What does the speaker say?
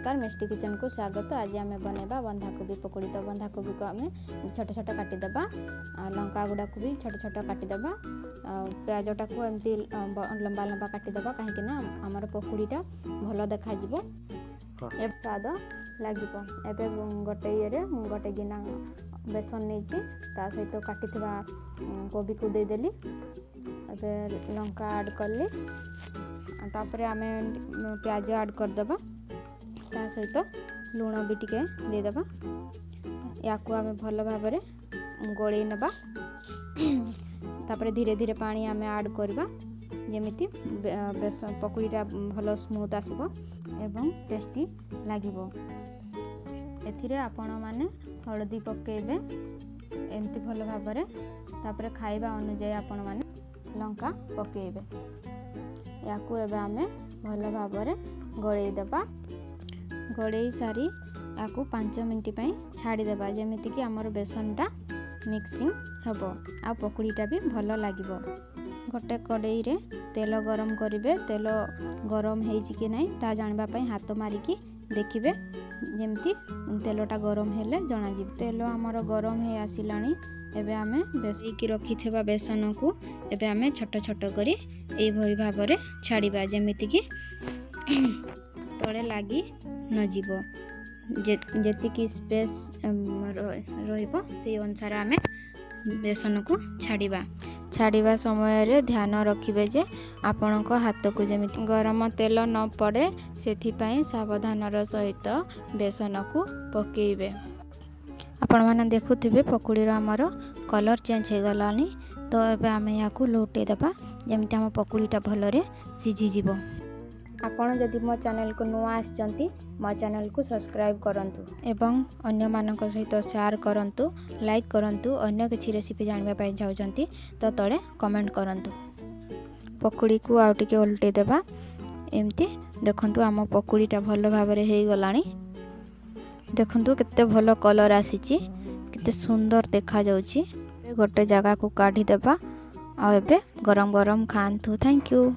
नमस्कार मिष्टी किचन को स्वागत। आज आम बनवा बंधाकोबी पकोड़ी। तो बंधाकोबी को आम छोट छोट काटिदेबा, लंका गुड़ा को भी छोट छोट काटिदेबा, प्याजटा को एमती लंबा लंबा काटिदेबा कहीं आमर पकोड़ीटा भल देखा स्वाद लगे। एबे गोटे ये गोटे गिना बेसन नहीं सहित काटी कोबी को देदेली। एबे लंका ऐड कली, तापर आम प्याज ऐड करदेबा, ता सहित लुण भी टिके देदेबा। या आम भल भाव गोलई नबा, तापर धीरे धीरे पानी आम ऐड करवा जेमिति बेसन पकोड़ीटा भल स्मूथ आसीबो एवं टेस्टी लागिबो। एथिरे आपण माने हळदी पकेबे एमती भल भाव, तापर खाइबा अनुसार आपण माने लंका पकेबे। या आम भल भाव गोलई देबा। गोलई सारी या 5 मिनट छाड़देबा जेमिति कि आमर बेसनटा मिक्सिंग हेब आ पकोड़ीटा भी भल लागिबो। गोटे कड़ाई रे तेल गरम करेंगे। तेल गरम होइछि कि नहीं ता जानबा पई हाथ मारिकी देखिबे, जेमती तेलटा गरम हेले जना जिव। तेल आमर गरम हो आसिलानी। एबे आमे बेसैकी रखिथिबा बेसन को एबे आमे छोट छोट करी एई भई भाबरे छाड़िबा जेमिति कि तळे लागी न जीवो। जेतिकी स्पेस रहिबो से अनुसार आमे बेसन को छाड़िबा समय रे ध्यान रखिबे जे आपणक हाथ को जेमिति गरम तेल न पड़े सेथिपाई सावधानर सहित बेसन को पकेइबे। आपण माने देखुथिबे पकोड़ीर आमर कलर चेंज हो गलानी। तो एबे आमे याकू लौटे देबा जेमिति हम पकोड़ीटा भलरे सिझी जीवो। आपण जदि मो चैनल को नुआ आछंती मो चैनल को सब्सक्राइब करंतु एवं अन्य मानक सहित शेयर करंतु, लाइक करंतु। अन्य किछि रेसिपी जानबा पाई चाहउचंती तो तळे कमेंट करंतु। पकोड़ी को आउ टिके उल्टे देबा। एमती देखंतु आम पकोड़ीटा भल भाबरे हे गलानी। देखंतु केते भल कलर आसीची, केते सुंदर देखा जाउची। गोटे जगह को काढी देबा आ एबे गरम गरम खांतु। Thank you.